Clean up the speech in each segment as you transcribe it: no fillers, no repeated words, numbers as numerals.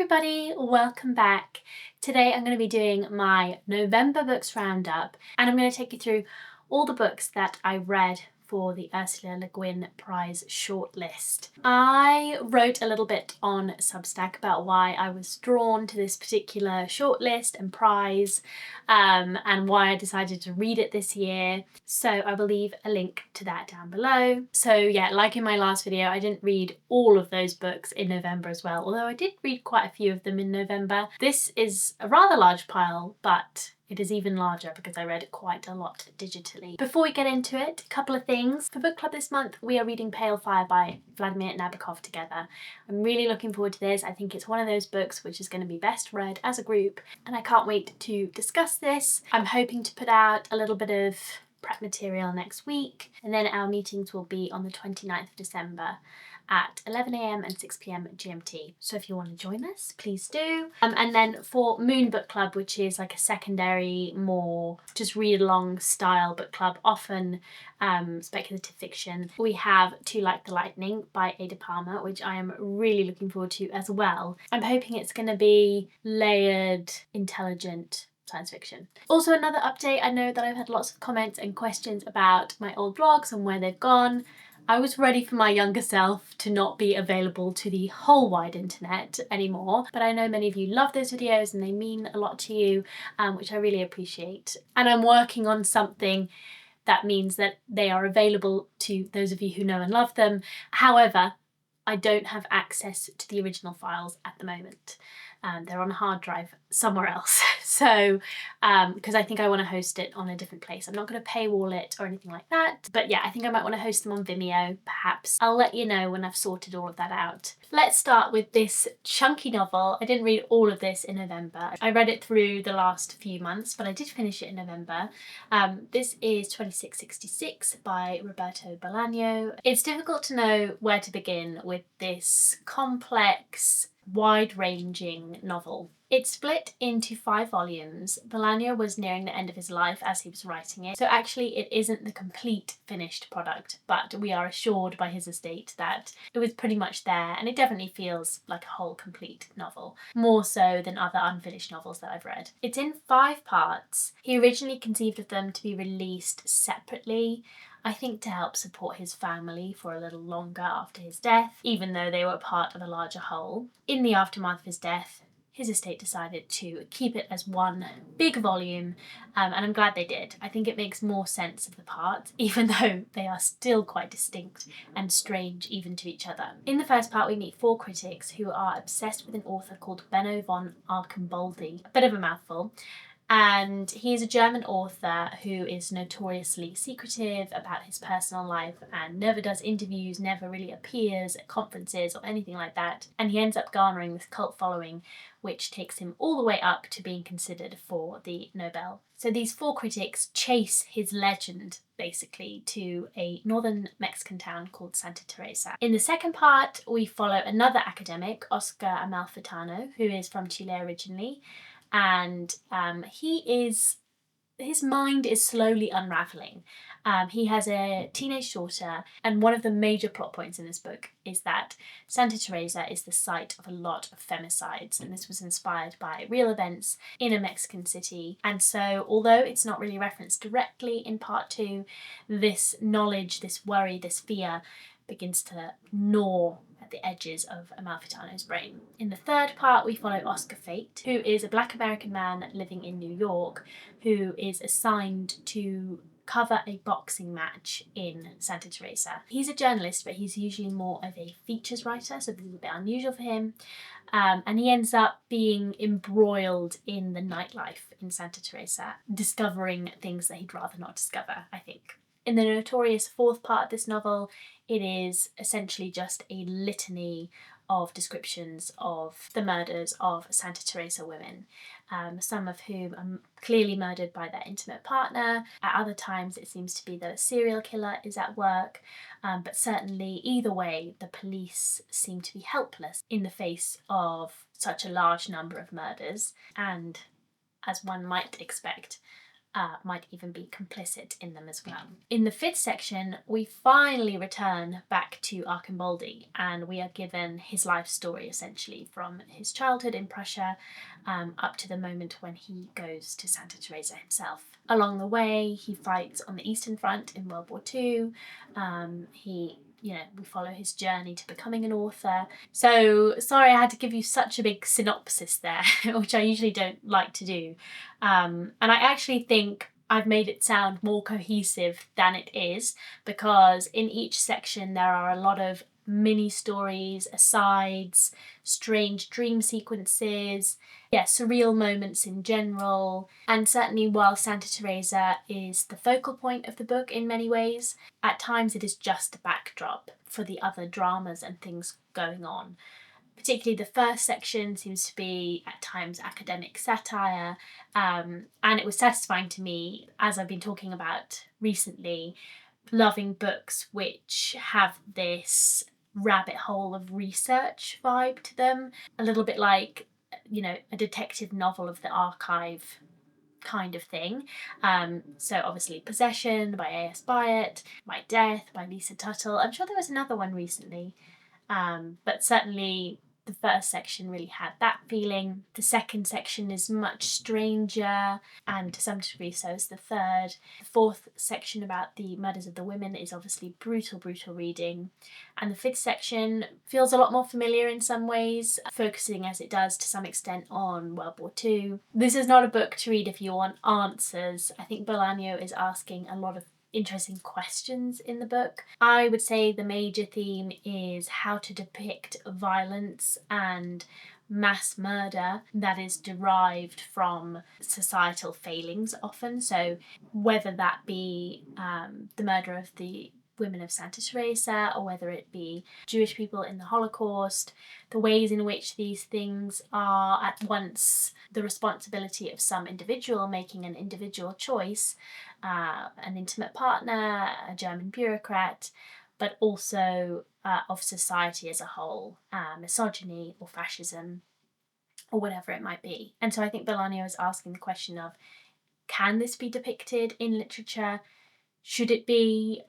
everybody, welcome back. Today I'm going to be doing my November books roundup and I'm going to take you through all the books that I read for the Ursula Le Guin Prize shortlist. I wrote a little bit on Substack about why I was drawn to this particular shortlist and prize and why I decided to read it this year. So I will leave a link to that down below. So yeah, like in my last video, I didn't read all of those books in November as well, although I did read quite a few of them in November. This is a rather large pile, but it is even larger because I read quite a lot digitally. Before we get into it, a couple of things. For book club this month, we are reading Pale Fire by Vladimir Nabokov together. I'm really looking forward to this. I think it's one of those books which is going to be best read as a group, and I can't wait to discuss this. I'm hoping to put out a little bit of prep material next week, and then our meetings will be on the 29th of December at 11 AM and 6 PM GMT. So if you want to join us, please do. And then for Moon Book Club, which is like a secondary, more just read along style book club, often speculative fiction, we have To Like the Lightning by Ada Palmer, which I am really looking forward to as well. I'm hoping it's going to be layered, intelligent science fiction. Also, another update, I know that I've had lots of comments and questions about my old blogs and where they've gone. I was ready for my younger self to not be available to the whole wide internet anymore, but I know many of you love those videos and they mean a lot to you, which I really appreciate. And I'm working on something that means that they are available to those of you who know and love them. However, I don't have access to the original files at the moment. They're on a hard drive somewhere else. So, because I think I want to host it on a different place. I'm not going to paywall it or anything like that. But yeah, I think I might want to host them on Vimeo, perhaps. I'll let you know when I've sorted all of that out. Let's start with this chunky novel. I didn't read all of this in November. I read it through the last few months, but I did finish it in November. This is 2666 by Roberto Bolaño. It's difficult to know where to begin with this complex, wide-ranging novel. It's split into 5 volumes. Bolaño was nearing the end of his life as he was writing it, so actually it isn't the complete finished product, but we are assured by his estate that it was pretty much there, and it definitely feels like a whole complete novel, more so than other unfinished novels that I've read. It's in 5 parts. He originally conceived of them to be released separately, I think to help support his family for a little longer after his death, even though they were part of a larger whole. In the aftermath of his death, his estate decided to keep it as one big volume, and I'm glad they did. I think it makes more sense of the parts, even though they are still quite distinct and strange even to each other. In the first part, we meet 4 critics who are obsessed with an author called Benno von Archamboldi, a bit of a mouthful. And he is a German author who is notoriously secretive about his personal life and never does interviews, never really appears at conferences or anything like that. And he ends up garnering this cult following, which takes him all the way up to being considered for the Nobel. So these 4 critics chase his legend, basically, to a northern Mexican town called Santa Teresa. In the second part, we follow another academic, Oscar Amalfitano, who is from Chile originally. And his mind is slowly unravelling. He has a teenage daughter, and one of the major plot points in this book is that Santa Teresa is the site of a lot of femicides, and this was inspired by real events in a Mexican city. And so, although it's not really referenced directly in part 2, this knowledge, this worry, this fear begins to gnaw at the edges of Amalfitano's brain. In the third part, we follow Oscar Fate, who is a Black American man living in New York, who is assigned to cover a boxing match in Santa Teresa. He's a journalist, but he's usually more of a features writer, so this is a bit unusual for him. And he ends up being embroiled in the nightlife in Santa Teresa, discovering things that he'd rather not discover, I think. In the notorious 4th part of this novel, it is essentially just a litany of descriptions of the murders of Santa Teresa women, some of whom are clearly murdered by their intimate partner. At other times it seems to be that a serial killer is at work, but certainly either way the police seem to be helpless in the face of such a large number of murders, and as one might expect, might even be complicit in them as well. In the 5th section, we finally return back to Archambaldi, and we are given his life story essentially from his childhood in Prussia up to the moment when he goes to Santa Teresa himself. Along the way, he fights on the Eastern Front in World War II. We follow his journey to becoming an author. So sorry I had to give you such a big synopsis there, which I usually don't like to do. And I actually think I've made it sound more cohesive than it is, because in each section there are a lot of mini stories, asides, strange dream sequences, surreal moments in general. And certainly while Santa Teresa is the focal point of the book in many ways, at times it is just a backdrop for the other dramas and things going on. Particularly the first section seems to be at times academic satire, and it was satisfying to me, as I've been talking about recently, loving books which have this rabbit hole of research vibe to them, a little bit like, a detective novel of the archive kind of thing. So obviously Possession by A.S. Byatt, My Death by Lisa Tuttle. I'm sure there was another one recently, but certainly the first section really had that feeling. The second section is much stranger, and to some degree so is the third. The fourth section about the murders of the women is obviously brutal reading. And the fifth section feels a lot more familiar in some ways, focusing as it does to some extent on World War II. This is not a book to read if you want answers. I think Bolaño is asking a lot of interesting questions in the book. I would say the major theme is how to depict violence and mass murder that is derived from societal failings often. So whether that be the murder of the women of Santa Teresa, or whether it be Jewish people in the Holocaust, the ways in which these things are at once the responsibility of some individual making an individual choice, an intimate partner, a German bureaucrat, but also of society as a whole, misogyny or fascism or whatever it might be. And so I think Bolaño is asking the question of, can this be depicted in literature? Should it be?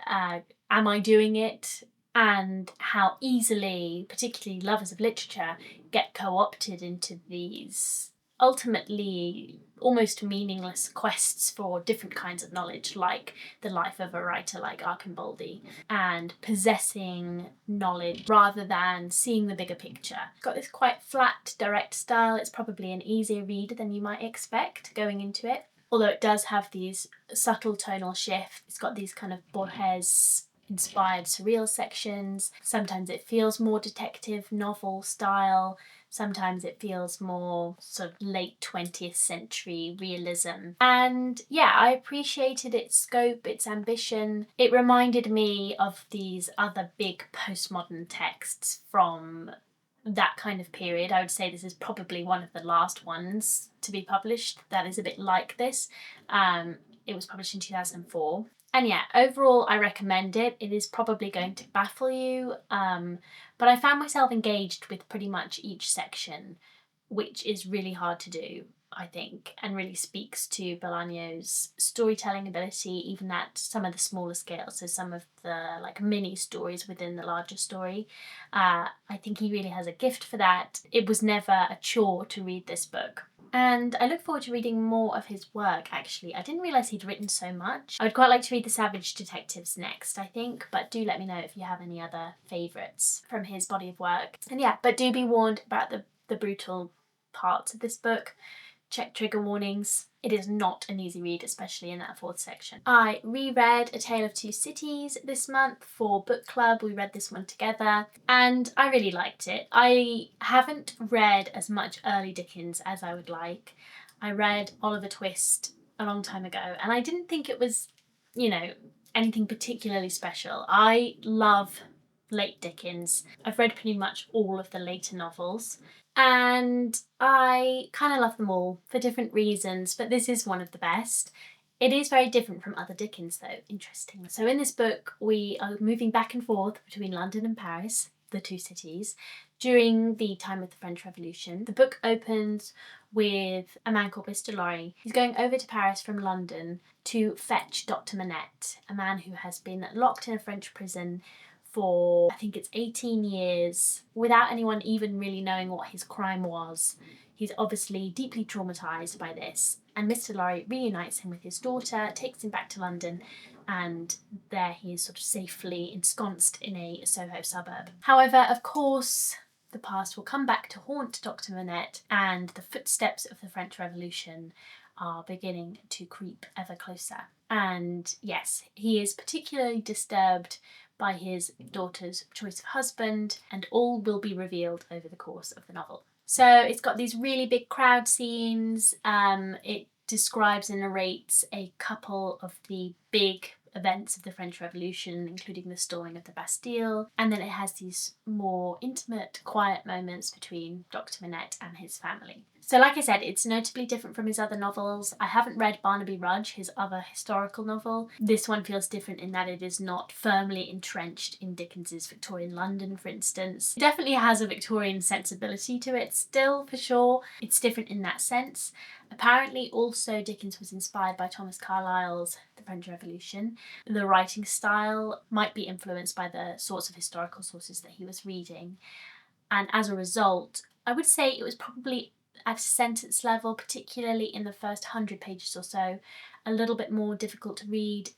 Am I doing it? And how easily, particularly lovers of literature, get co-opted into these ultimately almost meaningless quests for different kinds of knowledge, like the life of a writer like Archambaldi, and possessing knowledge rather than seeing the bigger picture. It's got this quite flat, direct style. It's probably an easier read than you might expect going into it, although it does have these subtle tonal shifts. It's got these kind of Borges inspired surreal sections. Sometimes it feels more detective novel style. Sometimes it feels more sort of late 20th century realism. And yeah, I appreciated its scope, its ambition. It reminded me of these other big postmodern texts from that kind of period. I would say this is probably one of the last ones to be published that is a bit like this. It was published in 2004. And yeah, overall I recommend it. It is probably going to baffle you, but I found myself engaged with pretty much each section, which is really hard to do, I think, and really speaks to Bolaño's storytelling ability, even at some of the smaller scales, so some of the like mini stories within the larger story. I think he really has a gift for that. It was never a chore to read this book. And I look forward to reading more of his work, actually. I didn't realise he'd written so much. I would quite like to read The Savage Detectives next, I think, but do let me know if you have any other favourites from his body of work. And yeah, but do be warned about the brutal parts of this book. Check trigger warnings. It is not an easy read, especially in that fourth section. I reread A Tale of Two Cities this month for book club. We read this one together and I really liked it. I haven't read as much early Dickens as I would like. I read Oliver Twist a long time ago and I didn't think it was, anything particularly special. I love late Dickens. I've read pretty much all of the later novels. And I kind of love them all for different reasons, but this is one of the best. It is very different from other Dickens though, interesting. So in this book we are moving back and forth between London and Paris, the two cities, during the time of the French Revolution. The book opens with a man called Mr. Lorry. He's going over to Paris from London to fetch Dr. Manette, a man who has been locked in a French prison for, I think it's 18 years, without anyone even really knowing what his crime was. He's obviously deeply traumatised by this, and Mr. Lorry reunites him with his daughter, takes him back to London, and there he is sort of safely ensconced in a Soho suburb. However, of course, the past will come back to haunt Dr. Manette, and the footsteps of the French Revolution are beginning to creep ever closer. And yes, he is particularly disturbed by his daughter's choice of husband, and all will be revealed over the course of the novel. So it's got these really big crowd scenes. It describes and narrates a couple of the big events of the French Revolution, including the storming of the Bastille, and then it has these more intimate, quiet moments between Dr. Manette and his family. So like I said, it's notably different from his other novels. I haven't read Barnaby Rudge, his other historical novel. This one feels different in that it is not firmly entrenched in Dickens's Victorian London, for instance. It definitely has a Victorian sensibility to it still, for sure. It's different in that sense. Apparently also Dickens was inspired by Thomas Carlyle's The French Revolution. The writing style might be influenced by the sorts of historical sources that he was reading. And as a result, I would say it was probably at sentence level, particularly in the first 100 pages or so, a little bit more difficult to read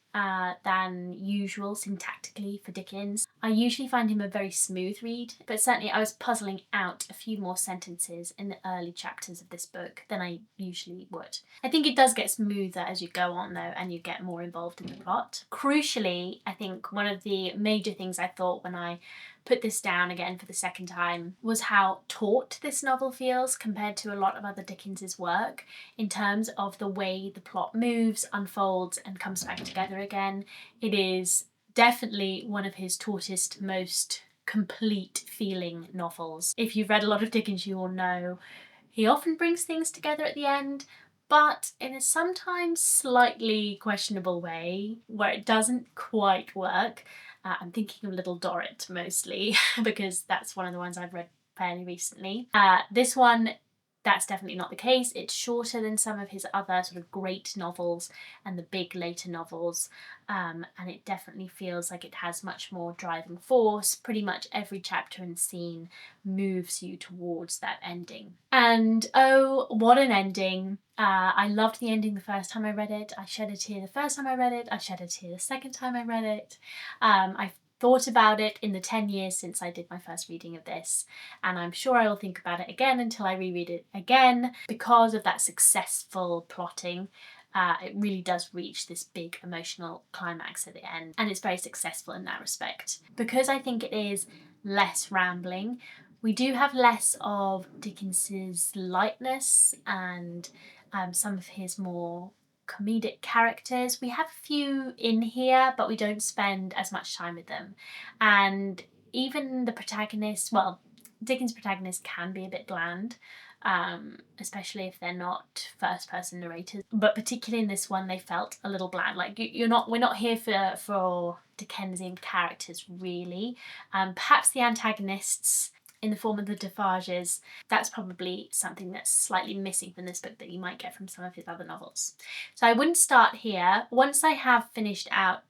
than usual syntactically for Dickens. I usually find him a very smooth read, but certainly I was puzzling out a few more sentences in the early chapters of this book than I usually would. I think it does get smoother as you go on though, and you get more involved in the plot. Crucially, I think one of the major things I thought when I put this down again for the second time was how taut this novel feels compared to a lot of other Dickens's work in terms of the way the plot moves, unfolds and comes back together again. It is definitely one of his tautest, most complete feeling novels. If you've read a lot of Dickens, you will know he often brings things together at the end, but in a sometimes slightly questionable way where it doesn't quite work. I'm thinking of Little Dorrit mostly because that's one of the ones I've read fairly recently. This one, that's definitely not the case. It's shorter than some of his other sort of great novels and the big later novels, and it definitely feels like it has much more driving force. Pretty much every chapter and scene moves you towards that ending. And oh, what an ending. I loved the ending the first time I read it. I shed a tear the first time I read it. I shed a tear the second time I read it. I thought about it in the 10 years since I did my first reading of this, and I'm sure I will think about it again until I reread it again. Because of that successful plotting, it really does reach this big emotional climax at the end, and it's very successful in that respect. Because I think it is less rambling, we do have less of Dickens's lightness and some of his more comedic characters. We have a few in here, but we don't spend as much time with them. And even the protagonists, well, Dickens' protagonists can be a bit bland, especially if they're not first-person narrators. But particularly in this one, they felt a little bland. Like we're not here for Dickensian characters really. Perhaps the antagonists in the form of the Defarges, that's probably something that's slightly missing from this book that you might get from some of his other novels. So I wouldn't start here. Once I have finished out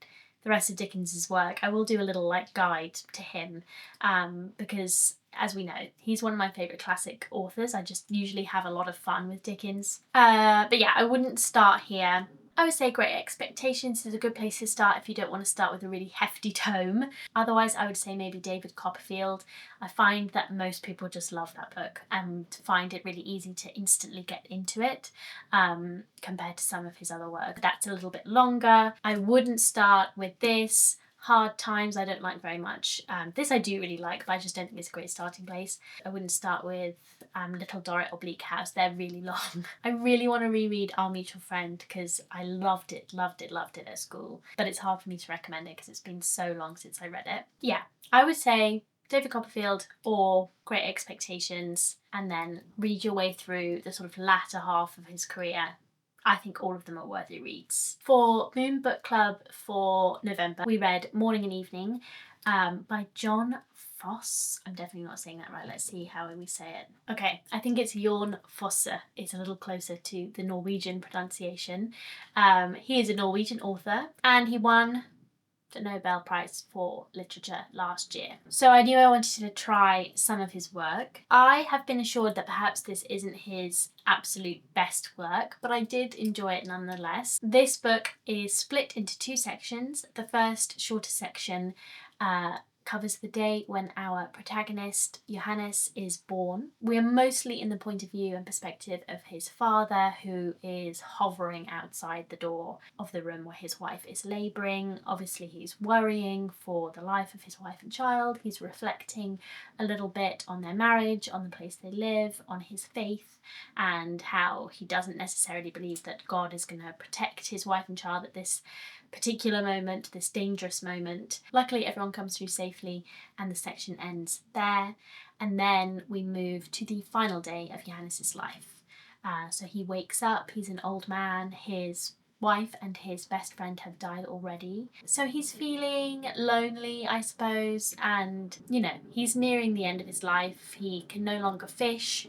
the rest of Dickens's work, I will do a little guide to him, because as we know, he's one of my favourite classic authors. I just usually have a lot of fun with Dickens. But yeah, I wouldn't start here. I would say Great Expectations is a good place to start if you don't want to start with a really hefty tome. Otherwise, I would say maybe David Copperfield. I find that most people just love that book and find it really easy to instantly get into it, compared to some of his other work. That's a little bit longer. I wouldn't start with this. Hard Times I don't like very much. This I do really like, but I just don't think it's a great starting place. I wouldn't start with Little Dorrit or Bleak House. They're really long. I really want to reread Our Mutual Friend because I loved it at school. But it's hard for me to recommend it because it's been so long since I read it. Yeah, I would say David Copperfield or Great Expectations, and then read your way through the sort of latter half of his career. I think all of them are worthy reads. For Moon Book Club for November, we read Morning and Evening by John Fosse. I'm definitely not saying that right. Let's see how we say it. Okay, I think it's Jorn Fosse. It's a little closer to the Norwegian pronunciation. He is a Norwegian author and he won the Nobel Prize for Literature last year. So I knew I wanted to try some of his work. I have been assured that perhaps this isn't his absolute best work, but I did enjoy it nonetheless. This book is split into 2 sections. The first, shorter section, covers the day when our protagonist, Johannes, is born. We are mostly in the point of view and perspective of his father, who is hovering outside the door of the room where his wife is labouring. Obviously, he's worrying for the life of his wife and child. He's reflecting a little bit on their marriage, on the place they live, on his faith, and how he doesn't necessarily believe that God is going to protect his wife and child at this particular moment, this dangerous moment. Luckily, everyone comes through safely and the section ends there. And then we move to the final day of Johannes's life. So he wakes up, he's an old man, his wife and his best friend have died already. So he's feeling lonely, I suppose, and, you know, he's nearing the end of his life. He can no longer fish.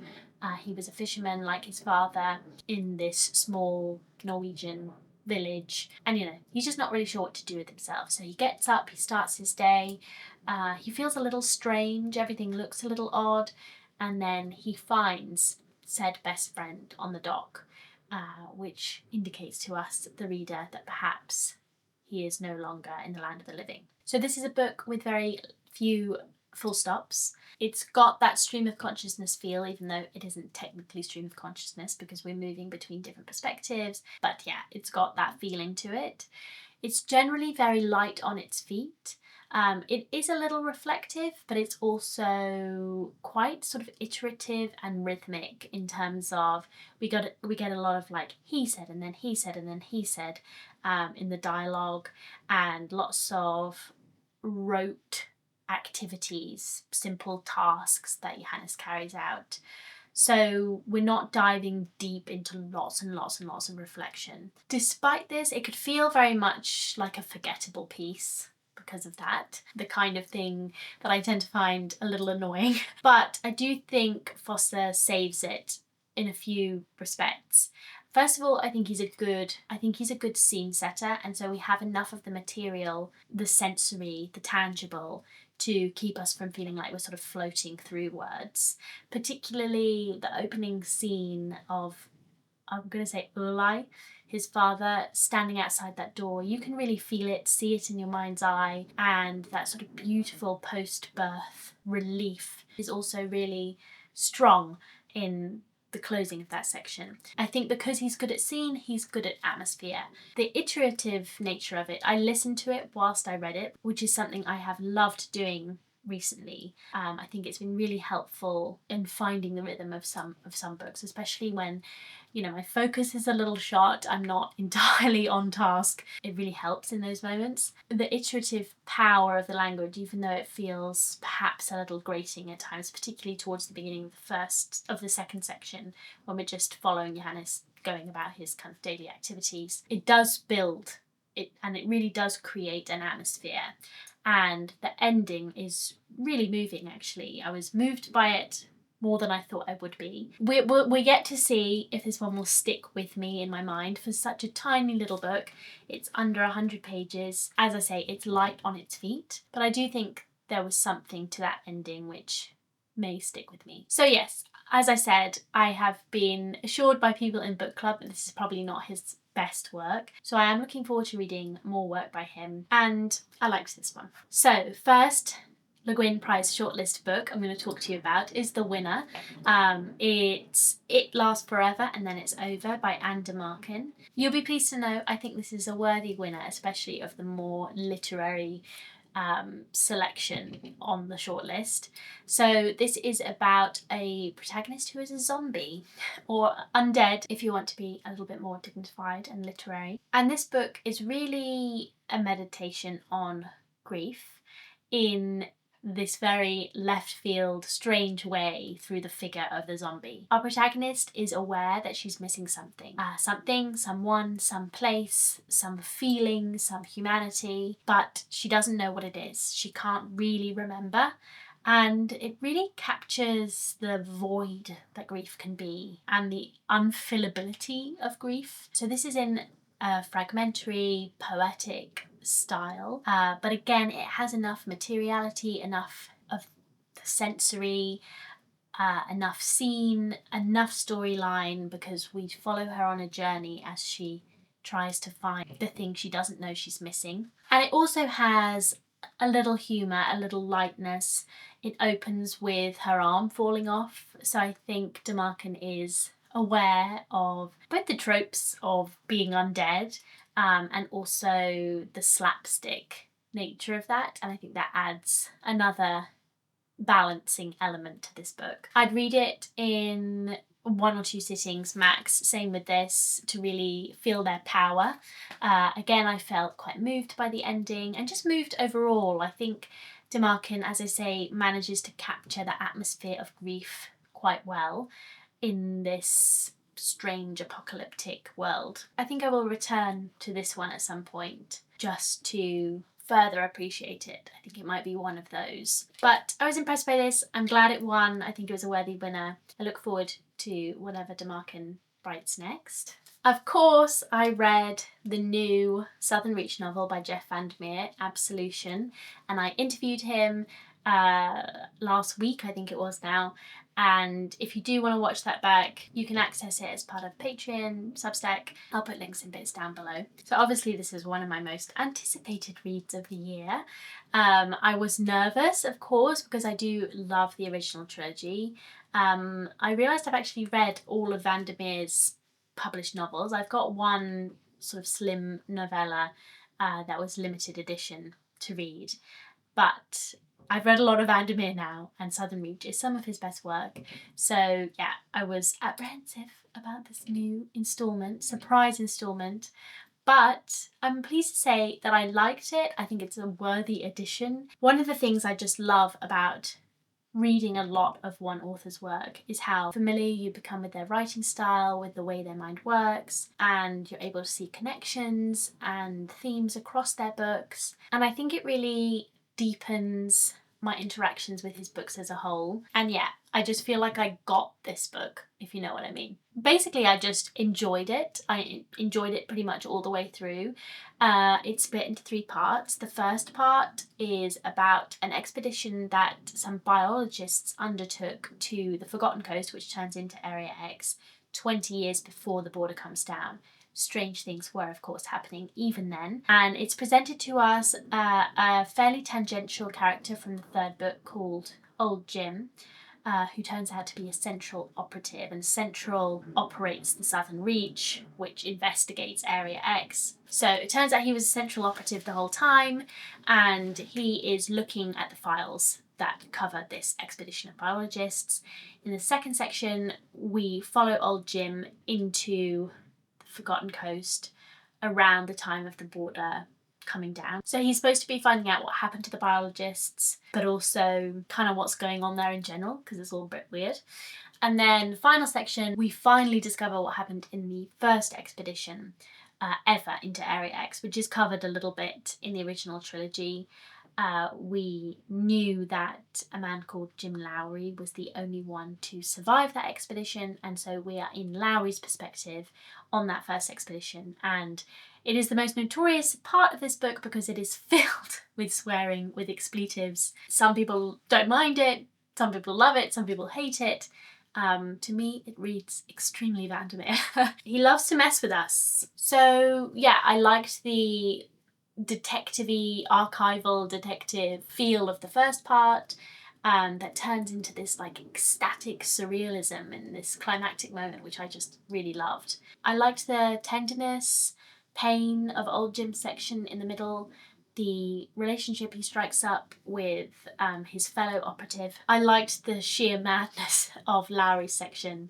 He was a fisherman like his father in this small Norwegian village, and you know, he's just not really sure what to do with himself. So he gets up, he starts his day, he feels a little strange, everything looks a little odd, and then he finds said best friend on the dock, which indicates to us, the reader, that perhaps he is no longer in the land of the living. So this is a book with very few full stops. It's got that stream of consciousness feel, even though it isn't technically stream of consciousness because we're moving between different perspectives. But yeah, it's got that feeling to it. It's generally very light on its feet. It is a little reflective, but it's also quite sort of iterative and rhythmic in terms of we get a lot of like he said and then he said and then he said in the dialogue, and lots of rote activities, simple tasks that Johannes carries out. So we're not diving deep into lots and lots and lots of reflection. Despite this, it could feel very much like a forgettable piece because of that, the kind of thing that I tend to find a little annoying. But I do think Fosse saves it in a few respects. First of all, I think he's a good scene setter, and so we have enough of the material, the sensory, the tangible, to keep us from feeling like we're sort of floating through words. Particularly the opening scene of, I'm going to say Ulai, his father, standing outside that door. You can really feel it, see it in your mind's eye, and that sort of beautiful post-birth relief is also really strong in the closing of that section. I think because he's good at scene, he's good at atmosphere. The iterative nature of it, I listened to it whilst I read it, which is something I have loved doing recently. I think it's been really helpful in finding the rhythm of some books, especially when, you know, my focus is a little shot, I'm not entirely on task. It really helps in those moments. The iterative power of the language, even though it feels perhaps a little grating at times, particularly towards the beginning of the second section, when we're just following Johannes going about his kind of daily activities, it does build it, and it really does create an atmosphere. And the ending is really moving, actually. I was moved by it more than I thought I would be. We're yet to see if this one will stick with me in my mind for such a tiny little book. It's under 100 pages. As I say, it's light on its feet, but I do think there was something to that ending which may stick with me. So yes, as I said, I have been assured by people in book club that this is probably not his best work, so I am looking forward to reading more work by him, and I liked this one. So first Le Guin Prize Shortlist book I'm going to talk to you about is the winner. It's It Lasts Forever and Then It's Over by Marcken. You'll be pleased to know I think this is a worthy winner, especially of the more literary selection on the shortlist. So this is about a protagonist who is a zombie, or undead if you want to be a little bit more dignified and literary. And this book is really a meditation on grief in this very left field, strange way through the figure of the zombie. Our protagonist is aware that she's missing something. Something, someone, some place, some feeling, some humanity, but she doesn't know what it is. She can't really remember, And it really captures the void that grief can be and the unfillability of grief. So this is in a fragmentary, poetic style, but again, it has enough materiality, enough of the sensory, enough scene, enough storyline, because we follow her on a journey as she tries to find the thing she doesn't know she's missing. And it also has a little humour, a little lightness. It opens with her arm falling off, so I think Marcken is aware of both the tropes of being undead and also the slapstick nature of that, and I think that adds another balancing element to this book. I'd read it in 1 or 2 sittings max, same with this, to really feel their power. Again, I felt quite moved by the ending and just moved overall. I think Marcken, as I say, manages to capture the atmosphere of grief quite well in this strange apocalyptic world. I think I will return to this one at some point just to further appreciate it. I think it might be one of those. But I was impressed by this. I'm glad it won. I think it was a worthy winner. I look forward to whatever Marcken writes next. Of course, I read the new Southern Reach novel by Jeff VanderMeer, Absolution, and I interviewed him last week, I think it was now. And if you do want to watch that back, you can access it as part of Patreon, Substack. I'll put links in bits down below. So obviously this is one of my most anticipated reads of the year. I was nervous, of course, because I do love the original trilogy. I realised I've actually read all of VanderMeer's published novels. I've got one sort of slim novella that was limited edition to read, but I've read a lot of VanderMeer now, and Southern Reach is some of his best work. So yeah, I was apprehensive about this new instalment, surprise instalment, but I'm pleased to say that I liked it. I think it's a worthy addition. One of the things I just love about reading a lot of one author's work is how familiar you become with their writing style, with the way their mind works, and you're able to see connections and themes across their books. And I think it really deepens my interactions with his books as a whole. And yeah, I just feel like I got this book, if you know what I mean. Basically, I just enjoyed it. I enjoyed it pretty much all the way through. It's split into 3 parts. The first part is about an expedition that some biologists undertook to the Forgotten Coast, which turns into Area X, 20 years before the border comes down. Strange things were, of course, happening even then. And it's presented to us a fairly tangential character from the 3rd book called Old Jim, who turns out to be a Central operative. And Central operates the Southern Reach, which investigates Area X. So it turns out he was a Central operative the whole time, and he is looking at the files that cover this expedition of biologists. In the 2nd section, we follow Old Jim into Forgotten Coast around the time of the border coming down. So he's supposed to be finding out what happened to the biologists, but also kind of what's going on there in general, because it's all a bit weird. And then the final section, we finally discover what happened in the first expedition ever into Area X, which is covered a little bit in the original trilogy. We knew that a man called Jim Lowry was the only one to survive that expedition, and so we are in Lowry's perspective on that first expedition. And it is the most notorious part of this book because it is filled with swearing, with expletives. Some people don't mind it, some people love it, some people hate it. To me, it reads extremely VanderMeer. He loves to mess with us. So yeah, I liked the detective-y, archival detective feel of the first part, that turns into this like ecstatic surrealism in this climactic moment, which I just really loved. I liked the tenderness, pain of Old Jim's section in the middle, the relationship he strikes up with his fellow operative. I liked the sheer madness of Lowry's section.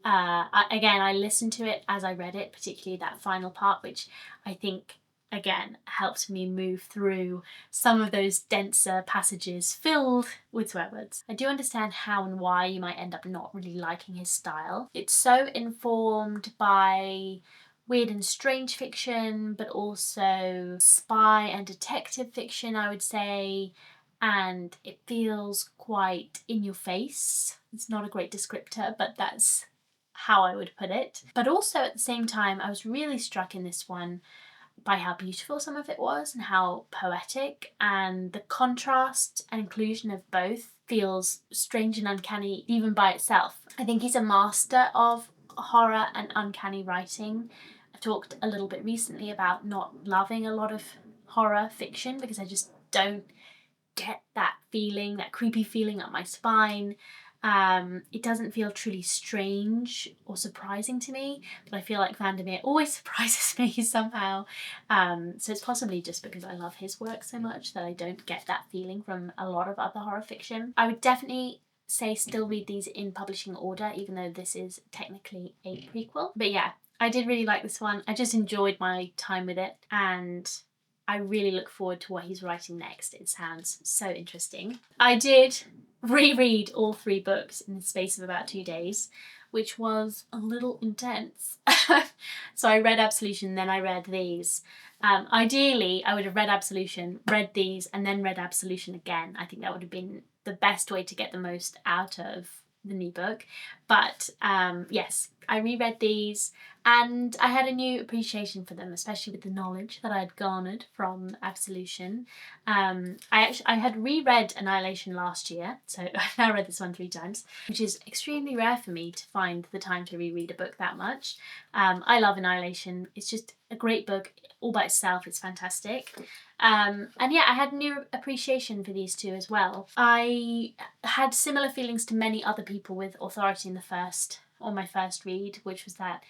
Again, I listened to it as I read it, particularly that final part, which I think again helped me move through some of those denser passages filled with swear words. I do understand how and why you might end up not really liking his style. It's so informed by weird and strange fiction, but also spy and detective fiction, I would say, and it feels quite in your face. It's not a great descriptor, but that's how I would put it. But also at the same time, I was really struck in this one by how beautiful some of it was and how poetic, and the contrast and inclusion of both feels strange and uncanny even by itself. I think he's a master of horror and uncanny writing. I talked a little bit recently about not loving a lot of horror fiction because I just don't get that feeling, that creepy feeling up my spine. It doesn't feel truly strange or surprising to me, but I feel like VanderMeer always surprises me somehow. So it's possibly just because I love his work so much that I don't get that feeling from a lot of other horror fiction. I would definitely say still read these in publishing order, even though this is technically a prequel. But yeah, I did really like this one. I just enjoyed my time with it, and I really look forward to what he's writing next. It sounds so interesting. I did reread all 3 books in the space of about 2 days, which was a little intense. So I read Absolution, then I read these. Ideally, I would have read Absolution, read these, and then read Absolution again. I think that would have been the best way to get the most out of the new book. But yes, I reread these and I had a new appreciation for them, especially with the knowledge that I had garnered from Absolution. I had reread Annihilation last year, so I've now read this one 3 times, which is extremely rare for me to find the time to reread a book that much. I love Annihilation. It's just a great book all by itself. It's fantastic. And yeah, I had a new appreciation for these 2 as well. I had similar feelings to many other people with Authority in my first read, which was that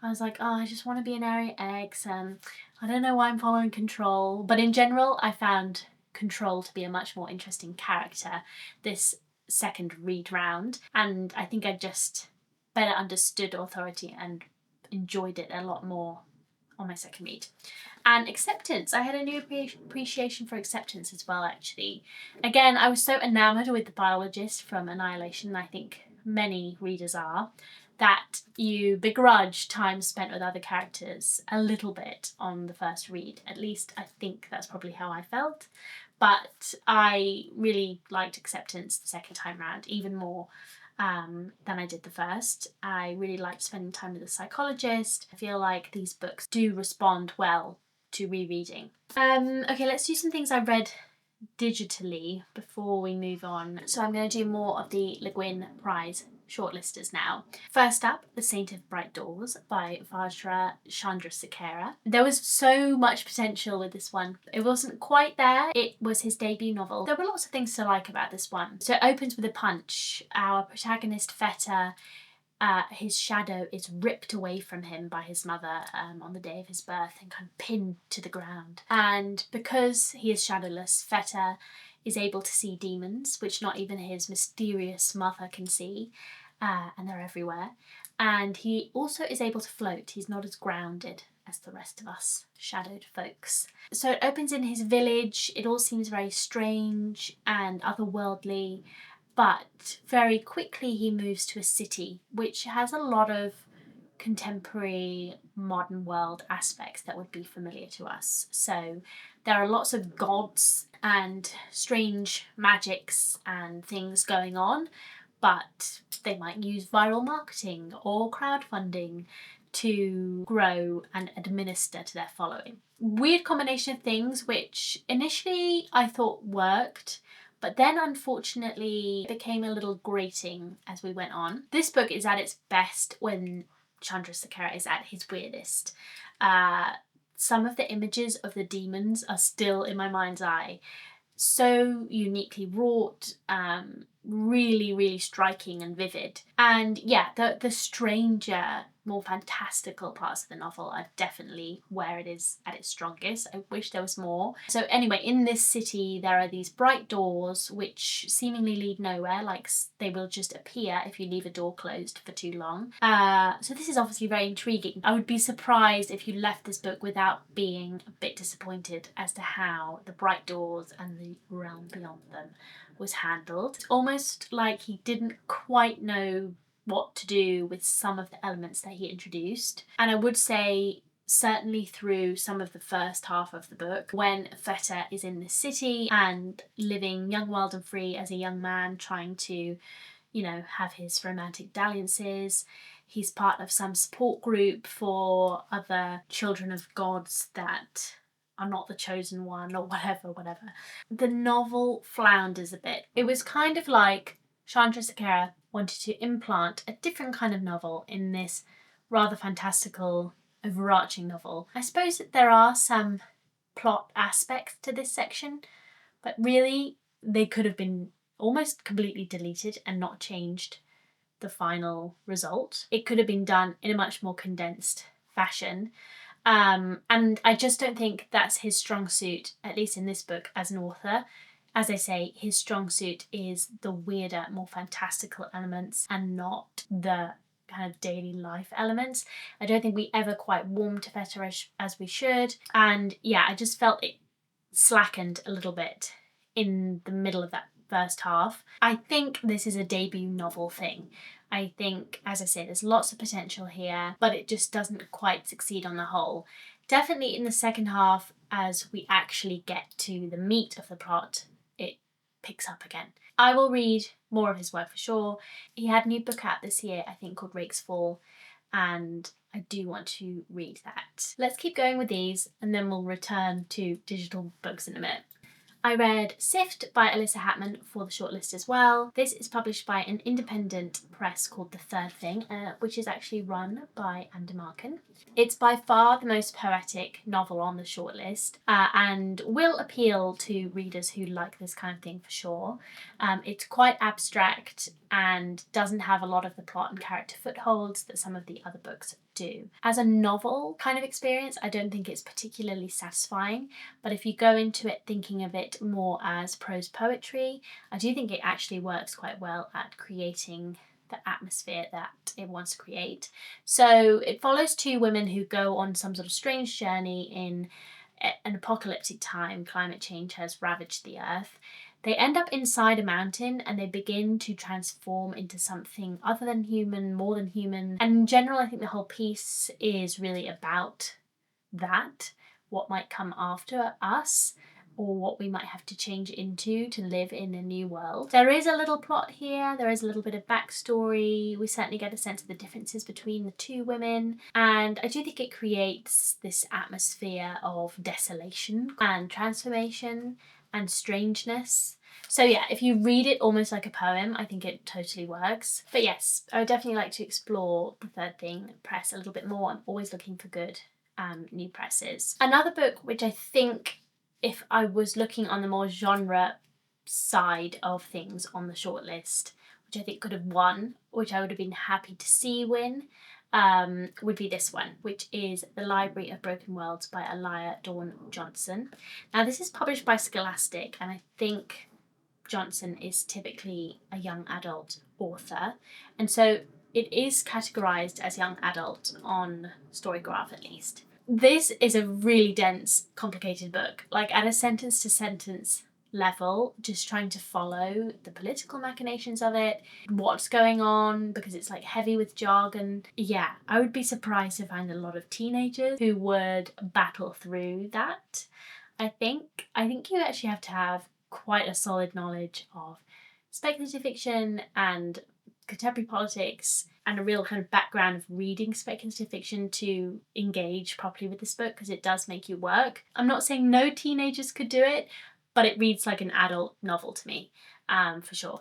I was like, oh, I just want to be an Area X, and I don't know why I'm following Control. But in general, I found Control to be a much more interesting character this second read round, and I think I just better understood Authority and enjoyed it a lot more on my second read. And Acceptance, I had a new appreciation for Acceptance as well, actually. Again, I was so enamoured with the biologist from Annihilation, I think many readers are, that you begrudge time spent with other characters a little bit on the first read. At least I think that's probably how I felt. But I really liked Acceptance the second time round, even more than I did the first. I really liked spending time with the psychologist. I feel like these books do respond well to rereading. Okay, let's do some things I read digitally before we move on. So I'm going to do more of the Le Guin Prize shortlisters now. First up, The Saint of Bright Doors by Vajra Chandrasekera. There was so much potential with this one. It wasn't quite there. It was his debut novel. There were lots of things to like about this one. So it opens with a punch. Our protagonist Feta, his shadow is ripped away from him by his mother on the day of his birth and kind of pinned to the ground. And because he is shadowless, Feta is able to see demons, which not even his mysterious mother can see, and they're everywhere. And he also is able to float. He's not as grounded as the rest of us shadowed folks. So it opens in his village. It all seems very strange and otherworldly. But very quickly he moves to a city which has a lot of contemporary modern world aspects that would be familiar to us. So there are lots of gods and strange magics and things going on, but they might use viral marketing or crowdfunding to grow and administer to their following. Weird combination of things which initially I thought worked, but then unfortunately became a little grating as we went on. This book is at its best when Chandrasekera is at his weirdest. Some of the images of the demons are still in my mind's eye. So uniquely wrought, really, really striking and vivid. And yeah, the stranger, more fantastical parts of the novel are definitely where it is at its strongest. I wish there was more. So anyway, in this city there are these bright doors which seemingly lead nowhere, like they will just appear if you leave a door closed for too long. So this is obviously very intriguing. I would be surprised if you left this book without being a bit disappointed as to how the bright doors and the realm beyond them was handled. It's almost like he didn't quite know what to do with some of the elements that he introduced. And I would say certainly through some of the first half of the book, when Fosse is in the city and living young, wild and free as a young man, trying to, you know, have his romantic dalliances. He's part of some support group for other children of gods that are not the chosen one, or whatever. The novel flounders a bit. It was kind of like Chandrasekera wanted to implant a different kind of novel in this rather fantastical, overarching novel. I suppose that there are some plot aspects to this section, but really they could have been almost completely deleted and not changed the final result. It could have been done in a much more condensed fashion. And I just don't think that's his strong suit, at least in this book, as an author. As I say, his strong suit is the weirder, more fantastical elements and not the kind of daily life elements. I don't think we ever quite warmed to Fosse as we should. And yeah, I just felt it slackened a little bit in the middle of that first half. I think this is a debut novel thing. I think, as I say, there's lots of potential here, but it just doesn't quite succeed on the whole. Definitely in the second half, as we actually get to the meat of the plot, it picks up again. I will read more of his work for sure. He had a new book out this year, I think, called Rake's Fall, and I do want to read that. Let's keep going with these and then we'll return to digital books in a minute. I read Sift by Alissa Hartman for the shortlist as well. This is published by an independent press called The Third Thing, which is actually run by Marcken. It's by far the most poetic novel on the shortlist, and will appeal to readers who like this kind of thing for sure. It's quite abstract and doesn't have a lot of the plot and character footholds that some of the other books do. As a novel kind of experience, I don't think it's particularly satisfying, but if you go into it thinking of it more as prose poetry, I do think it actually works quite well at creating the atmosphere that it wants to create. So it follows two women who go on some sort of strange journey in an apocalyptic time. Climate change has ravaged the earth. They end up inside a mountain and they begin to transform into something other than human, more than human. And in general, I think the whole piece is really about that, what might come after us, or what we might have to change into to live in a new world. There is a little plot here, there is a little bit of backstory, we certainly get a sense of the differences between the two women, and I do think it creates this atmosphere of desolation and transformation and strangeness. So yeah, if you read it almost like a poem, I think it totally works. But yes, I would definitely like to explore The Third Thing press a little bit more. I'm always looking for good new presses. Another book which I think, if I was looking on the more genre side of things on the shortlist, which I think could have won, which I would have been happy to see win, would be this one, which is The Library of Broken Worlds by Alissa Dawn Johnson. Now this is published by Scholastic, and I think Johnson is typically a young adult author, and so it is categorised as young adult on Storygraph at least. This is a really dense, complicated book, like at a sentence to sentence level, just trying to follow the political machinations of it, what's going on, because it's like heavy with jargon. Yeah, I would be surprised to find a lot of teenagers who would battle through that. I think you actually have to have quite a solid knowledge of speculative fiction and contemporary politics and a real kind of background of reading speculative fiction to engage properly with this book, because it does make you work. I'm not saying no teenagers could do it, but it reads like an adult novel to me, for sure.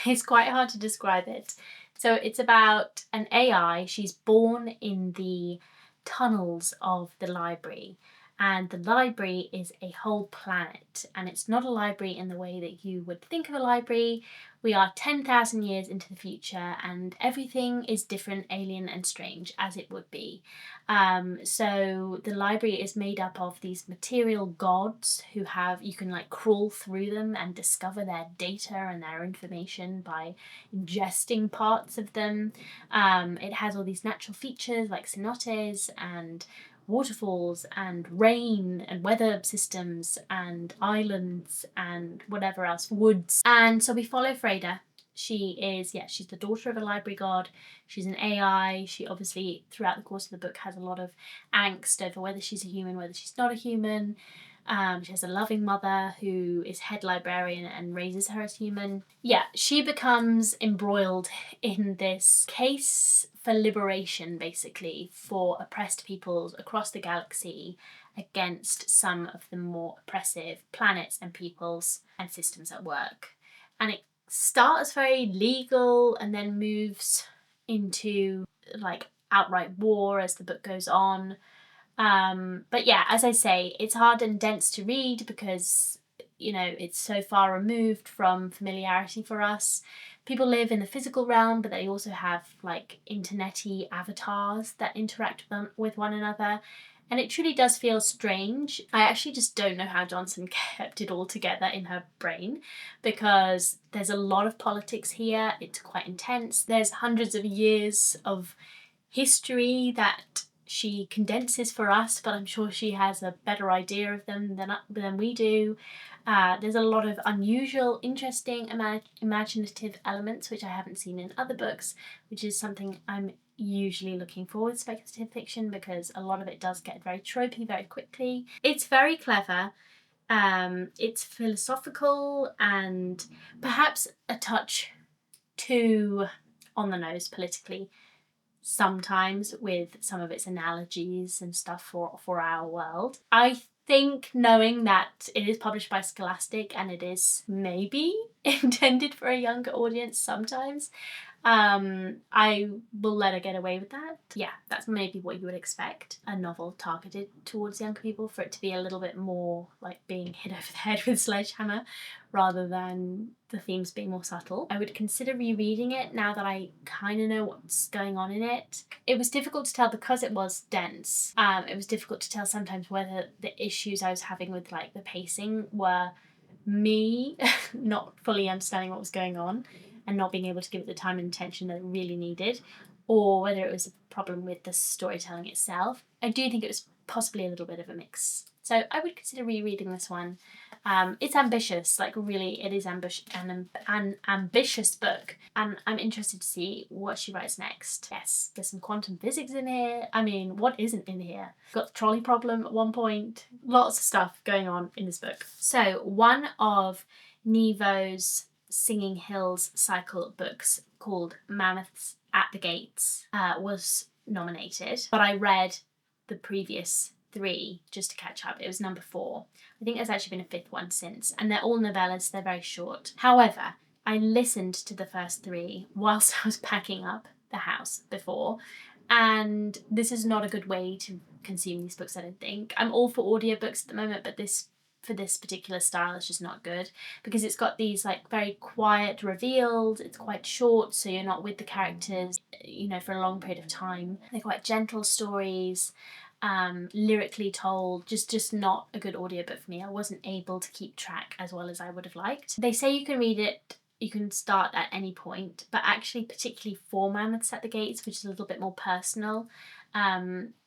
It's quite hard to describe it. So it's about an AI. She's born in the tunnels of the library, and the library is a whole planet, and it's not a library in the way that you would think of a library. We are 10,000 years into the future and everything is different, alien and strange, as it would be. So the library is made up of these material gods who you can like crawl through them and discover their data and their information by ingesting parts of them. It has all these natural features like cenotes and waterfalls and rain and weather systems and islands and whatever else, woods. And so we follow Freda. She's the daughter of a library god. She's an AI. She obviously, throughout the course of the book, has a lot of angst over whether she's a human, whether she's not a human. She has a loving mother who is head librarian and raises her as human. Yeah, she becomes embroiled in this case for liberation, basically, for oppressed peoples across the galaxy against some of the more oppressive planets and peoples and systems at work. And it starts very legal and then moves into like outright war as the book goes on. But yeah, as I say, it's hard and dense to read because, you know, it's so far removed from familiarity for us. People live in the physical realm, but they also have like internet-y avatars that interact with one another. And it truly does feel strange. I actually just don't know how Johnson kept it all together in her brain, because there's a lot of politics here. It's quite intense. There's hundreds of years of history that she condenses for us, but I'm sure she has a better idea of them than we do. There's a lot of unusual, interesting, imaginative elements which I haven't seen in other books, which is something I'm usually looking for with speculative fiction, because a lot of it does get very tropey very quickly. It's very clever. It's philosophical and perhaps a touch too on the nose politically sometimes with some of its analogies and stuff for our world. I think, knowing that it is published by Scholastic and it is maybe intended for a younger audience sometimes, I will let her get away with that. Yeah, that's maybe what you would expect. A novel targeted towards younger people, for it to be a little bit more like being hit over the head with a sledgehammer rather than the themes being more subtle. I would consider rereading it now that I kind of know what's going on in it. It was difficult to tell because it was dense. It was difficult to tell sometimes whether the issues I was having with like the pacing were me not fully understanding what was going on and not being able to give it the time and attention that it really needed, or whether it was a problem with the storytelling itself. I do think it was possibly a little bit of a mix. So I would consider rereading this one. It's ambitious, like really it is an ambitious book, and I'm interested to see what she writes next. Yes, there's some quantum physics in here. I mean, what isn't in here? Got the trolley problem at one point. Lots of stuff going on in this book. So one of Nevo's Singing Hills cycle books, called Mammoths at the Gates, was nominated, but I read the previous 3 just to catch up. It was number 4. I think there's actually been a 5th one since, and they're all novellas. They're very short. However, I listened to the first 3 whilst I was packing up the house before, and this is not a good way to consume these books, I don't think. I'm all for audiobooks at the moment, but for this particular style is just not good, because it's got these like very quiet reveals. It's quite short, so you're not with the characters, you know, for a long period of time. They're quite gentle stories, lyrically told. Just not a good audiobook for me. I wasn't able to keep track as well as I would have liked. They say you can read it, you can start at any point, but actually particularly for Mammoths at the Gates, which is a little bit more personal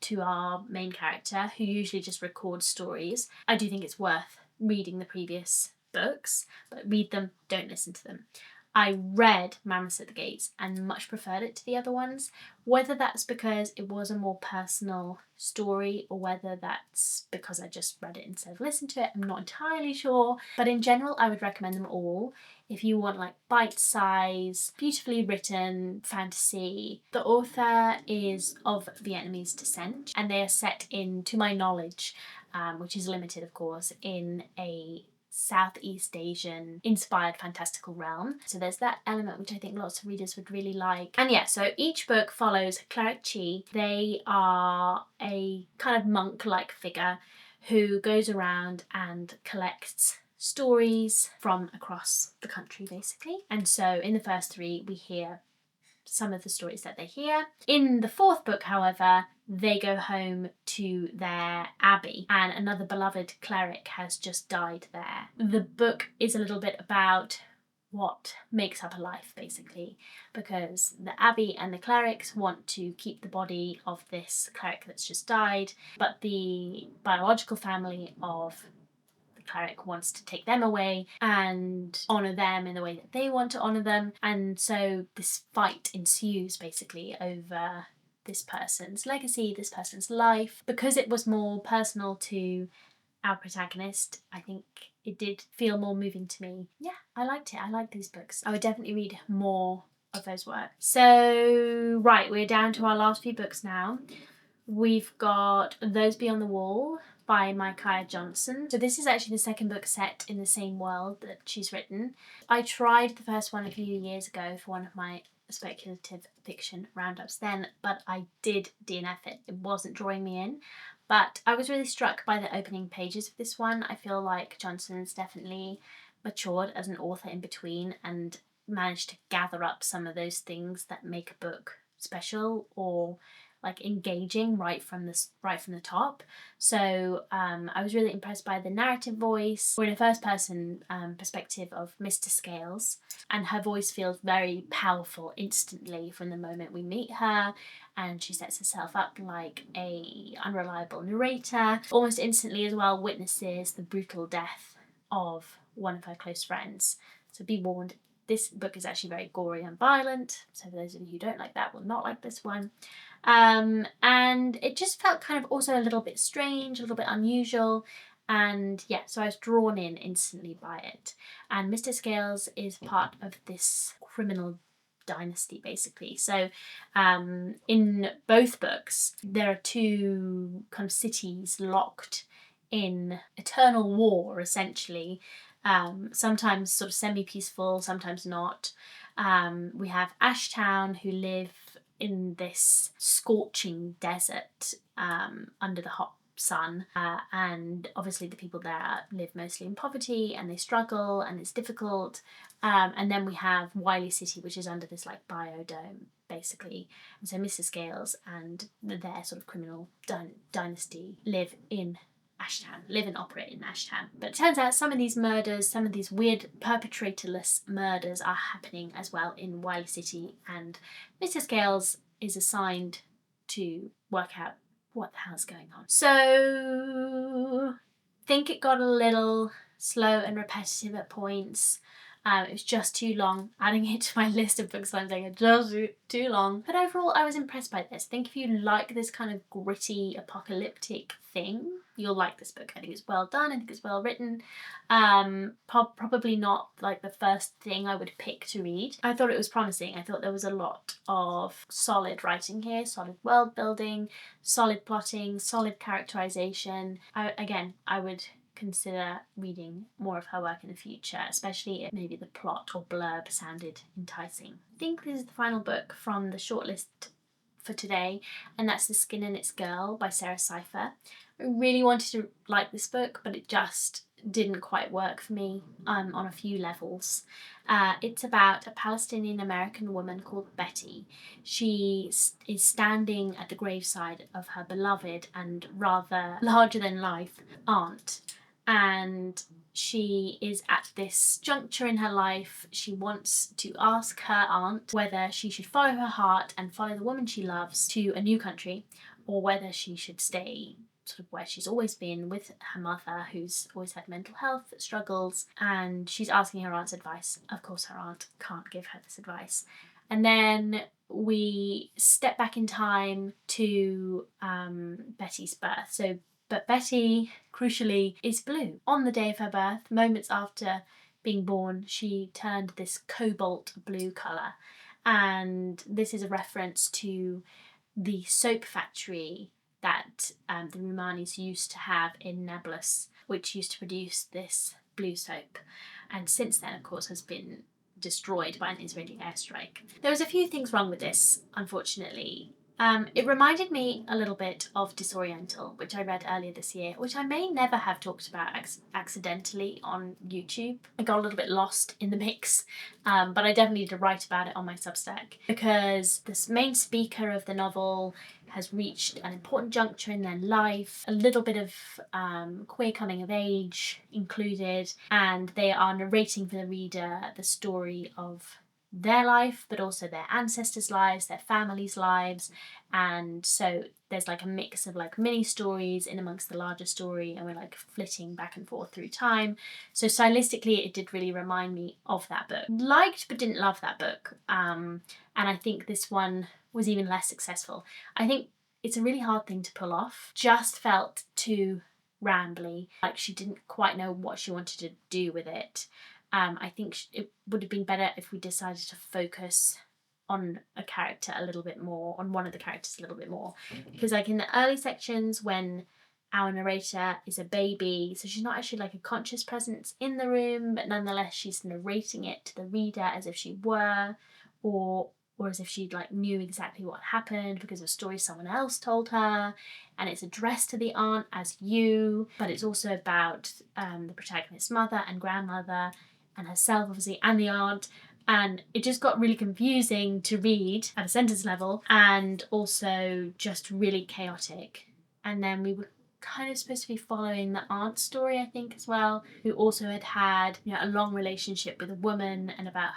to our main character, who usually just records stories, I do think it's worth reading the previous books, but read them, don't listen to them. I read Mammoths at the Gates and much preferred it to the other ones. Whether that's because it was a more personal story or whether that's because I just read it instead of listened to it, I'm not entirely sure. But in general, I would recommend them all if you want like bite-size, beautifully written fantasy. The author is of Vietnamese descent, and they are set in, to my knowledge, which is limited of course, in a Southeast Asian inspired fantastical realm. So there's that element which I think lots of readers would really like. And yeah, so each book follows Cleric Chi. They are a kind of monk-like figure who goes around and collects stories from across the country basically. And so in the first 3 we hear some of the stories that they hear. In the 4th book, however, they go home to their abbey, and another beloved cleric has just died there. The book is a little bit about what makes up a life, basically, because the abbey and the clerics want to keep the body of this cleric that's just died, but the biological family of the cleric wants to take them away and honour them in the way that they want to honour them. And so this fight ensues basically over this person's legacy, this person's life. Because it was more personal to our protagonist, I think it did feel more moving to me. Yeah, I liked it. I like these books. I would definitely read more of those works. So, right, we're down to our last few books now. We've got Those Beyond the Wall by Micaiah Johnson. So this is actually the second book set in the same world that she's written. I tried the first one a few years ago for one of my speculative fiction roundups then, but I did DNF it. It wasn't drawing me in. But I was really struck by the opening pages of this one. I feel like Johnson's definitely matured as an author in between and managed to gather up some of those things that make a book special or like engaging right from the top. So I was really impressed by the narrative voice. We're in a first person perspective of Mr. Scales, and her voice feels very powerful instantly from the moment we meet her, and she sets herself up like a unreliable narrator. Almost instantly as well witnesses the brutal death of one of her close friends. So be warned, this book is actually very gory and violent, so for those of you who don't like that will not like this one. And it just felt kind of also a little bit strange, a little bit unusual, and yeah, so I was drawn in instantly by it. And Mr. Scales is part of this criminal dynasty basically. So in both books there are two kind of cities locked in eternal war essentially, sometimes sort of semi-peaceful, sometimes not. We have Ashtown, who live in this scorching desert under the hot sun, and obviously the people there live mostly in poverty and they struggle and it's difficult. And then we have Wiley City, which is under this like biodome basically, and so Mr. Scales and their sort of criminal dynasty live and operate in Ashtown. But it turns out some of these murders, some of these weird perpetratorless murders are happening as well in Wiley City, and Mr. Scales is assigned to work out what the hell's going on. So I think it got a little slow and repetitive at points. It was just too long. Adding it to my list of books I'm saying, just too long. But overall, I was impressed by this. I think if you like this kind of gritty, apocalyptic thing, you'll like this book. I think it's well done. I think it's well written. Probably not like the first thing I would pick to read. I thought it was promising. I thought there was a lot of solid writing here, solid world building, solid plotting, solid characterization. I would consider reading more of her work in the future, especially if maybe the plot or blurb sounded enticing. I think this is the final book from the shortlist for today, and that's The Skin and Its Girl by Sarah Cypher. I really wanted to like this book, but it just didn't quite work for me on a few levels. It's about a Palestinian American woman called Betty. She is standing at the graveside of her beloved and rather larger than life aunt, and she is at this juncture in her life. She wants to ask her aunt whether she should follow her heart and follow the woman she loves to a new country, or whether she should stay sort of where she's always been with her mother, who's always had mental health struggles, and she's asking her aunt's advice. Of course her aunt can't give her this advice. And then we step back in time to Betty's birth. But Betty, crucially, is blue. On the day of her birth, moments after being born, she turned this cobalt blue colour. And this is a reference to the soap factory that the Rumanis used to have in Nablus, which used to produce this blue soap. And since then, of course, has been destroyed by an Israeli airstrike. There was a few things wrong with this, unfortunately. It reminded me a little bit of Disoriental, which I read earlier this year, which I may never have talked about accidentally on YouTube. I got a little bit lost in the mix, but I definitely need to write about it on my Substack, because this main speaker of the novel has reached an important juncture in their life, a little bit of queer coming of age included, and they are narrating for the reader the story of their life, but also their ancestors' lives, their families' lives. And so there's like a mix of like mini stories in amongst the larger story, and we're like flitting back and forth through time. So stylistically, it did really remind me of that book. Liked but didn't love that book. And I think this one was even less successful. I think it's a really hard thing to pull off. Just felt too rambly, like she didn't quite know what she wanted to do with it. I think it would have been better if we decided to focus on a character a little bit more, on one of the characters a little bit more. Because like in the early sections when our narrator is a baby, so she's not actually like a conscious presence in the room, but nonetheless she's narrating it to the reader as if she were, or as if she like knew exactly what happened because of a story someone else told her, and it's addressed to the aunt as you, but it's also about the protagonist's mother and grandmother and herself obviously and the aunt, and it just got really confusing to read at a sentence level and also just really chaotic. And then we were kind of supposed to be following the aunt's story, I think, as well, who also had you know, a long relationship with a woman and about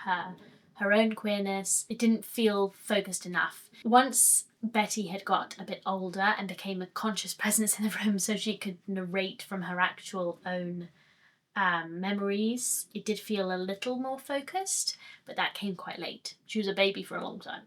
her own queerness. It didn't feel focused enough. Once Betty had got a bit older and became a conscious presence in the room so she could narrate from her actual own memories, it did feel a little more focused, but that came quite late. She was a baby for a long time.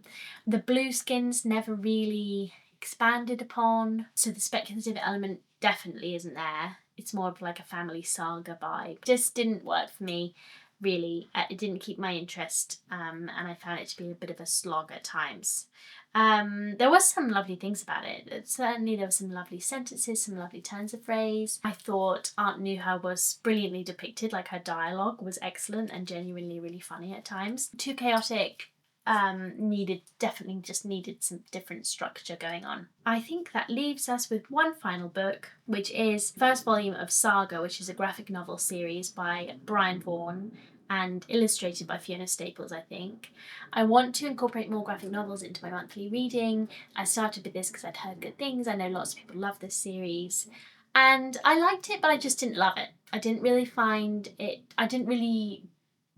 The blueskins never really expanded upon, so the speculative element definitely isn't there. It's more of like a family saga vibe. Just didn't work for me, really. It didn't keep my interest, and I found it to be a bit of a slog at times. There was some lovely things about it. Certainly there were some lovely sentences, some lovely turns of phrase. I thought Aunt Nuha was brilliantly depicted, like her dialogue was excellent and genuinely really funny at times. Too chaotic, definitely just needed some different structure going on. I think that leaves us with one final book, which is the first volume of Saga, which is a graphic novel series by Brian Vaughan and illustrated by Fiona Staples, I think. I want to incorporate more graphic novels into my monthly reading. I started with this because I'd heard good things. I know lots of people love this series. And I liked it, but I just didn't love it. I didn't really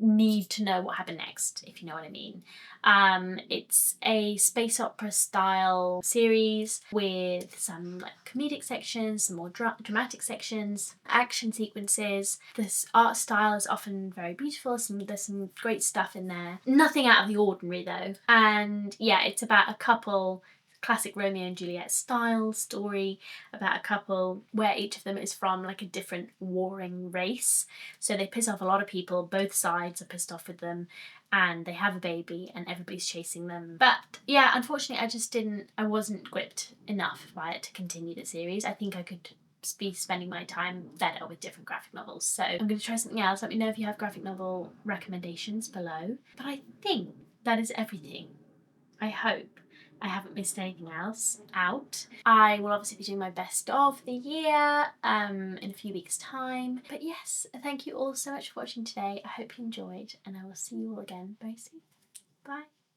need to know what happened next, if you know what I mean. It's a space opera style series with some like comedic sections, some more dramatic sections, action sequences. This art style is often very beautiful. There's some great stuff in there. Nothing out of the ordinary though. And yeah, it's about a couple, classic Romeo and Juliet style story about a couple where each of them is from like a different warring race. So they piss off a lot of people, both sides are pissed off with them, and they have a baby and everybody's chasing them. But yeah, unfortunately I wasn't gripped enough by it to continue the series. I think I could be spending my time better with different graphic novels. So I'm going to try something else. Let me know if you have graphic novel recommendations below. But I think that is everything. I hope I haven't missed anything else out. I will obviously be doing my best of the year in a few weeks' time. But yes, thank you all so much for watching today. I hope you enjoyed, and I will see you all again very soon. Bye.